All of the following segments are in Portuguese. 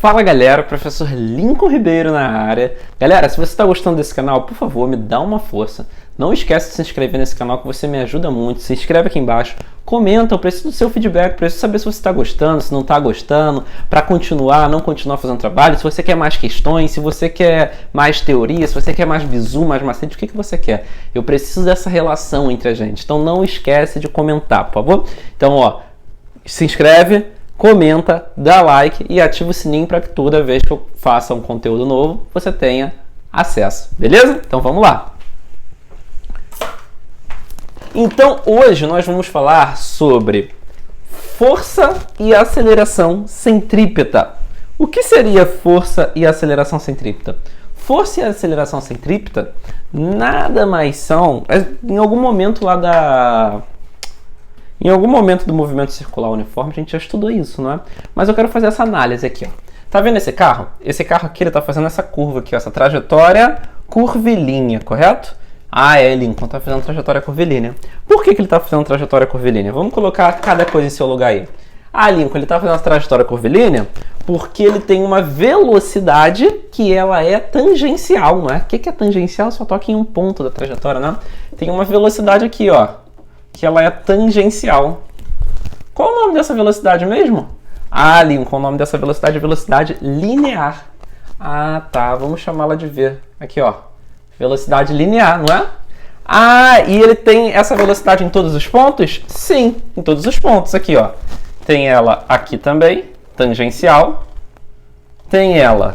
Fala galera, professor Lincoln Ribeiro na área. Galera, se você está gostando desse canal, por favor, me dá uma força. Não esquece de se inscrever nesse canal que você me ajuda muito. Se inscreve aqui embaixo, comenta, eu preciso do seu feedback, preciso saber se você está gostando, se não está gostando, para continuar, não continuar fazendo trabalho, se você quer mais questões, se você quer mais teoria, se você quer mais bizu, mais macete, o que você quer? Eu preciso dessa relação entre a gente, então não esquece de comentar, por favor? Então, ó, se inscreve, comenta, dá like e ativa o sininho para que toda vez que eu faça um conteúdo novo, você tenha acesso, beleza? Então vamos lá! Então hoje nós vamos falar sobre força e aceleração centrípeta. O que seria força e aceleração centrípeta? Força e aceleração centrípeta nada mais são, em algum momento do movimento circular uniforme, a gente já estudou isso, não é? Mas eu quero fazer essa análise aqui, ó. Tá vendo esse carro? Esse carro aqui, ele tá fazendo essa curva aqui, ó, essa trajetória curvilínea, correto? Lincoln tá fazendo trajetória curvilínea. Por que ele tá fazendo trajetória curvilínea? Vamos colocar cada coisa em seu lugar aí. Lincoln, ele tá fazendo essa trajetória curvilínea porque ele tem uma velocidade que ela é tangencial, não é? O que é tangencial? Só toca em um ponto da trajetória, né? Tem uma velocidade aqui, ó, que ela é tangencial. Qual o nome dessa velocidade mesmo? Lincoln, o nome dessa velocidade é velocidade linear. Tá, vamos chamá-la de V. Aqui, ó, velocidade linear, não é? E ele tem essa velocidade em todos os pontos? Sim, em todos os pontos. Aqui, ó, tem ela aqui também, tangencial. Tem ela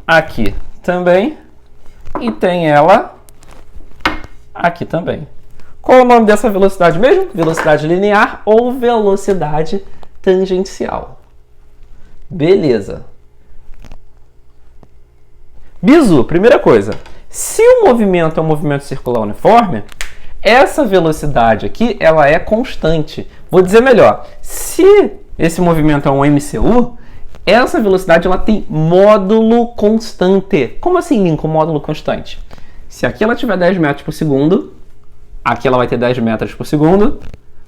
aqui também. E tem ela aqui também. Qual é o nome dessa velocidade mesmo? Velocidade linear ou velocidade tangencial. Beleza. Bizu, primeira coisa. Se o movimento é um movimento circular uniforme, essa velocidade aqui, ela é constante. Vou dizer melhor. Se esse movimento é um MCU, essa velocidade ela tem módulo constante. Como assim, Lincoln, módulo constante? Se aqui ela tiver 10 metros por segundo, aqui ela vai ter 10 metros por segundo,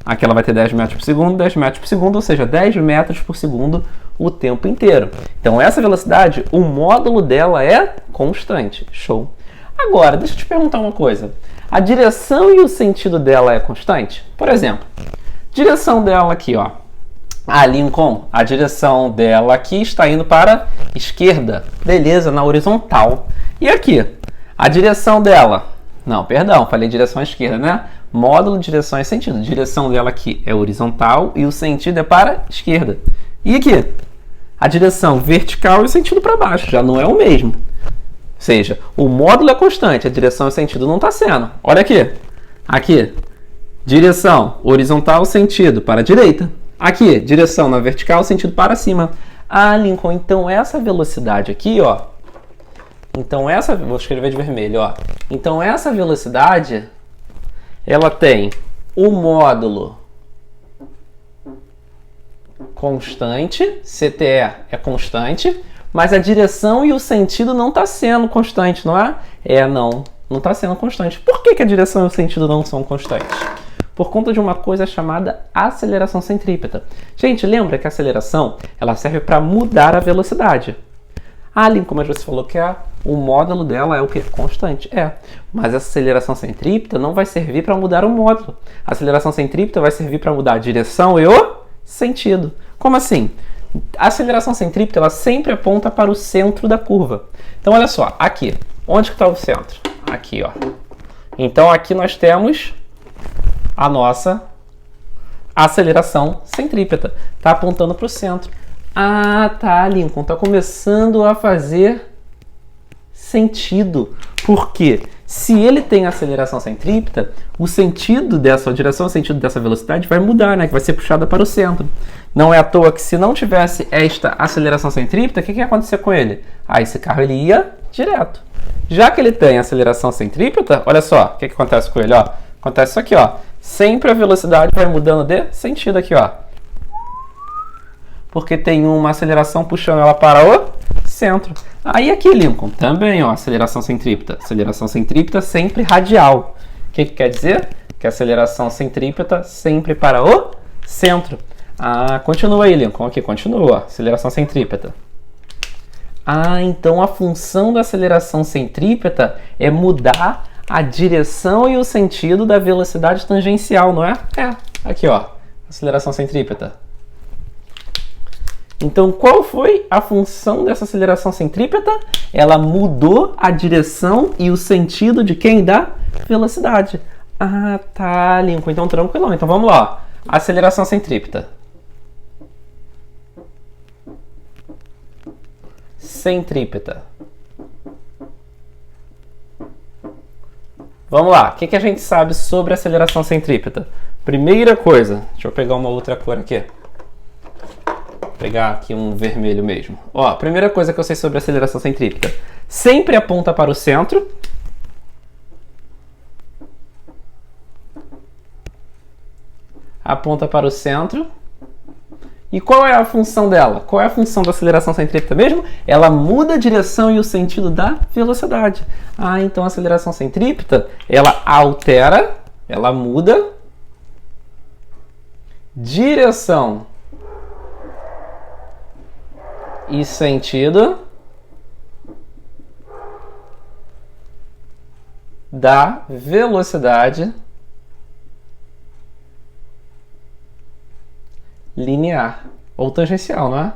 aqui ela vai ter 10 metros por segundo, 10 metros por segundo, ou seja, 10 metros por segundo o tempo inteiro. Então essa velocidade, o módulo dela é constante. Show! Agora, deixa eu te perguntar uma coisa. A direção e o sentido dela é constante? Por exemplo, direção dela aqui, ó. Lincoln, a direção dela aqui está indo para a esquerda. Beleza, na horizontal. E aqui? A direção dela... Não, perdão, falei direção à esquerda, né? Módulo, direção e sentido. A direção dela aqui é horizontal e o sentido é para a esquerda. E aqui? A direção vertical e o sentido para baixo, já não é o mesmo. Ou seja, o módulo é constante, a direção e o sentido não está sendo. Olha aqui. Aqui, direção horizontal, sentido para a direita. Aqui, direção na vertical, sentido para cima. Lincoln, então essa velocidade aqui, ó. Vou escrever de vermelho, ó. Então essa velocidade, ela tem o módulo constante, CTE é constante, mas a direção e o sentido não está sendo constante, não é? Não está sendo constante. Por que a direção e o sentido não são constantes? Por conta de uma coisa chamada aceleração centrípeta. Gente, lembra que a aceleração ela serve para mudar a velocidade. Lincoln, mas você falou que o módulo dela é o que? Constante. Mas a aceleração centrípeta não vai servir para mudar o módulo. A aceleração centrípeta vai servir para mudar a direção e o sentido. Como assim? A aceleração centrípeta ela sempre aponta para o centro da curva. Então, olha só, aqui. Onde que está o centro? Aqui, ó. Então, aqui nós temos a nossa aceleração centrípeta. Está apontando para o centro. Tá, Lincoln, tá começando a fazer sentido. Por quê? Se ele tem aceleração centrípeta, o sentido dessa direção, o sentido dessa velocidade vai mudar, né? Que vai ser puxada para o centro. Não é à toa que se não tivesse esta aceleração centrípeta, o que ia acontecer com ele? Esse carro ele ia direto. Já que ele tem aceleração centrípeta, olha só, o que acontece com ele, ó? Acontece isso aqui, ó. Sempre a velocidade vai mudando de sentido aqui, ó. Porque tem uma aceleração puxando ela para o centro. Aqui, Lincoln, também, ó, aceleração centrípeta. Aceleração centrípeta sempre radial. O que quer dizer? Que a aceleração centrípeta sempre para o centro. Ah, continua aí, Lincoln. Aqui, continua. Aceleração centrípeta. Ah, então a função da aceleração centrípeta é mudar a direção e o sentido da velocidade tangencial, não é? É. Aqui, ó. Aceleração centrípeta. Então, qual foi a função dessa aceleração centrípeta? Ela mudou a direção e o sentido de quem? Da velocidade. Ah, tá, Lincoln. Então, tranquilão. Então, vamos lá. Aceleração centrípeta. Centrípeta. Vamos lá. O que a gente sabe sobre aceleração centrípeta? Primeira coisa. Deixa eu pegar uma outra cor aqui. Vou pegar aqui um vermelho mesmo. Ó, primeira coisa que eu sei sobre aceleração centrípeta. Sempre aponta para o centro. Aponta para o centro. E qual é a função dela? Qual é a função da aceleração centrípeta mesmo? Ela muda a direção e o sentido da velocidade. Ah, então a aceleração centrípeta, ela altera, ela muda direção e sentido da velocidade linear ou tangencial, não é?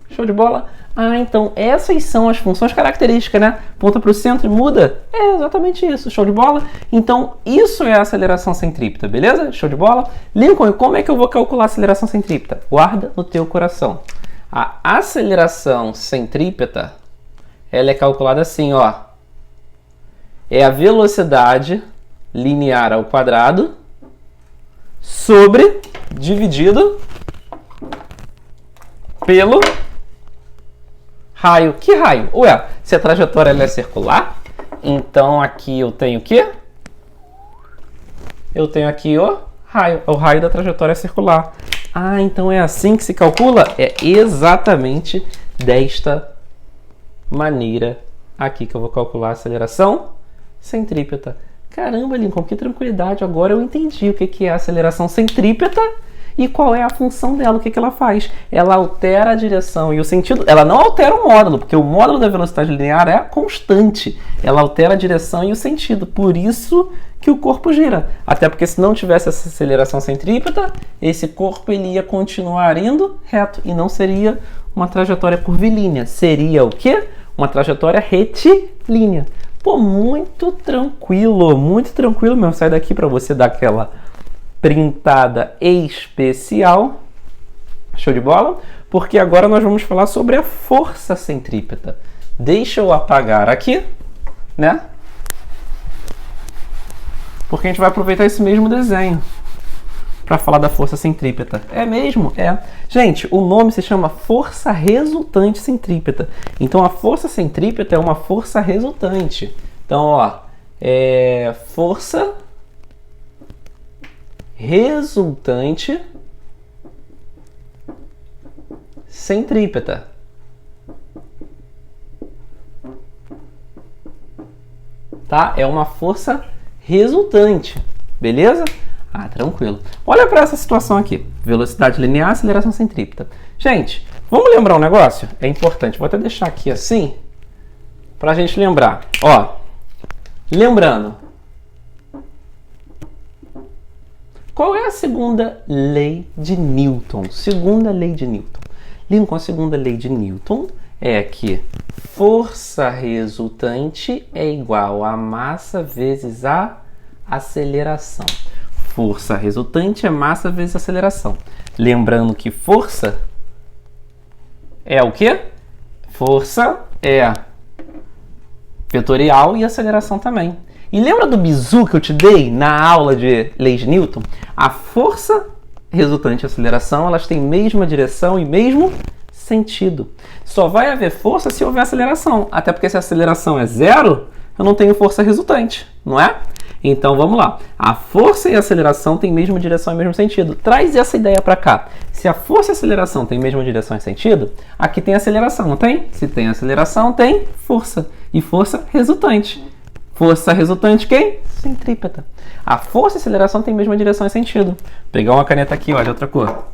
Show de bola? Ah, então essas são as funções características, né? Ponta para o centro e muda? É exatamente isso. Show de bola? Então isso é a aceleração centrípeta, beleza? Show de bola? Lincoln, e como é que eu vou calcular a aceleração centrípeta? Guarda no teu coração. A aceleração centrípeta, ela é calculada assim, ó. É a velocidade linear ao quadrado sobre dividido pelo raio. Que raio? Ué, se a trajetória ela é circular, então aqui eu tenho o quê? Eu tenho aqui o raio da trajetória circular. Ah, então é assim que se calcula? É exatamente desta maneira aqui que eu vou calcular a aceleração centrípeta. Caramba, Lincoln, que tranquilidade. Agora eu entendi o que é a aceleração centrípeta e qual é a função dela, o que ela faz. Ela altera a direção e o sentido. Ela não altera o módulo, porque o módulo da velocidade linear é constante. Ela altera a direção e o sentido. Por isso que o corpo gira. Até porque se não tivesse essa aceleração centrípeta, esse corpo ele ia continuar indo reto e não seria uma trajetória curvilínea. Seria o quê? Uma trajetória retilínea. Pô, muito tranquilo mesmo. Sai daqui para você dar aquela printada especial. Show de bola? Porque agora nós vamos falar sobre a força centrípeta. Deixa eu apagar aqui, né? Porque a gente vai aproveitar esse mesmo desenho para falar da força centrípeta. É mesmo? É. Gente, o nome se chama força resultante centrípeta. Então, a força centrípeta é uma força resultante. Então, ó, força resultante centrípeta. Tá? É uma força resultante. Beleza? Ah, tranquilo. Olha para essa situação aqui. Velocidade linear, aceleração centrípeta. Gente, vamos lembrar um negócio? É importante. Vou até deixar aqui assim, para a gente lembrar. Ó, lembrando. Qual é a segunda lei de Newton? Segunda lei de Newton. Lincoln, a segunda lei de Newton é que força resultante é igual a massa vezes a aceleração. Força resultante é massa vezes aceleração. Lembrando que força é o quê? Força é vetorial e aceleração também. E lembra do bizu que eu te dei na aula de leis de Newton? A força resultante e aceleração, elas têm mesma direção e mesmo sentido. Só vai haver força se houver aceleração. Até porque se a aceleração é zero, eu não tenho força resultante, não é? Então vamos lá. A força e a aceleração têm mesma direção e mesmo sentido. Traz essa ideia para cá. Se a força e a aceleração têm mesma direção e sentido, aqui tem aceleração, não tem? Se tem aceleração, tem força. E força resultante. Força resultante quem? Centrípeta. A força e a aceleração têm mesma direção e sentido. Vou pegar uma caneta aqui, olha, outra cor.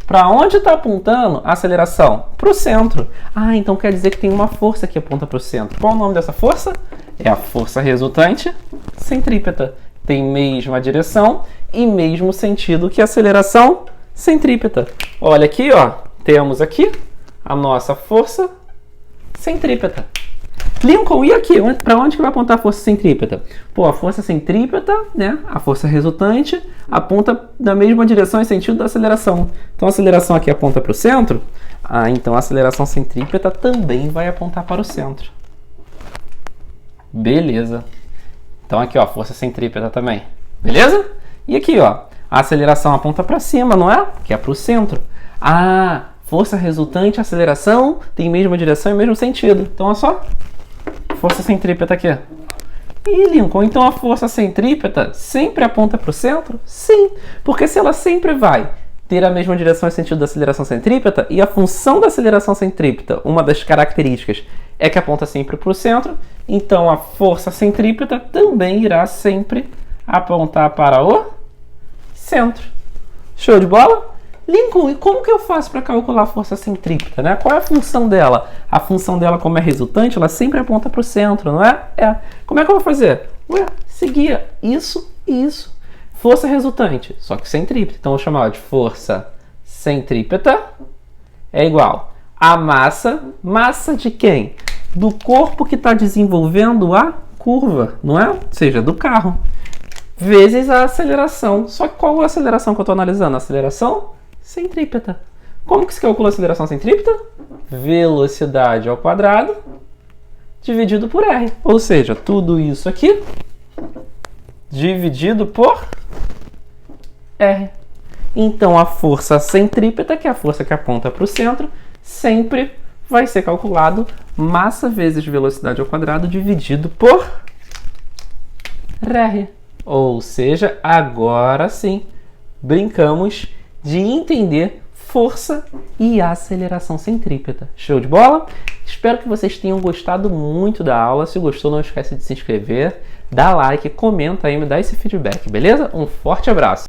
Para onde está apontando a aceleração? Para o centro. Ah, então quer dizer que tem uma força que aponta para o centro. Qual o nome dessa força? É a força resultante centrípeta. Tem mesma direção e mesmo sentido que a aceleração centrípeta. Olha aqui, ó, temos aqui a nossa força centrípeta. Lincoln, e aqui? Para onde que vai apontar a força centrípeta? Pô, a força centrípeta, né, a força resultante, aponta na mesma direção e sentido da aceleração. Então a aceleração aqui aponta para o centro. Ah, então a aceleração centrípeta também vai apontar para o centro. Beleza. Então aqui, ó, a força centrípeta também. Beleza? E aqui, ó, a aceleração aponta para cima, não é? Que é para o centro. Ah, força resultante, aceleração, tem mesma direção e mesmo sentido. Então, olha só. Força centrípeta aqui. E Lincoln, então a força centrípeta sempre aponta para o centro? Sim, porque se ela sempre vai ter a mesma direção e sentido da aceleração centrípeta, e a função da aceleração centrípeta, uma das características, é que aponta sempre para o centro, então a força centrípeta também irá sempre apontar para o centro. Show de bola? Lincoln, e como que eu faço para calcular a força centrípeta, né? Qual é a função dela? A função dela, como é resultante, ela sempre aponta para o centro, não é? Como é que eu vou fazer? Ué, seguir isso e isso. Força resultante, só que centrípeta. Então, eu vou chamar de força centrípeta é igual a massa de quem? Do corpo que está desenvolvendo a curva, não é? Ou seja, do carro. Vezes a aceleração. Só que qual é a aceleração que eu estou analisando? A aceleração centrípeta. Como que se calcula a aceleração centrípeta? Velocidade ao quadrado dividido por R. Ou seja, tudo isso aqui dividido por R. Então, a força centrípeta, que é a força que aponta para o centro, sempre vai ser calculado massa vezes velocidade ao quadrado dividido por R. Ou seja, agora sim, brincamos de entender força e aceleração centrípeta. Show de bola? Espero que vocês tenham gostado muito da aula. Se gostou, não esquece de se inscrever, dá like, comenta aí, me dá esse feedback, beleza? Um forte abraço!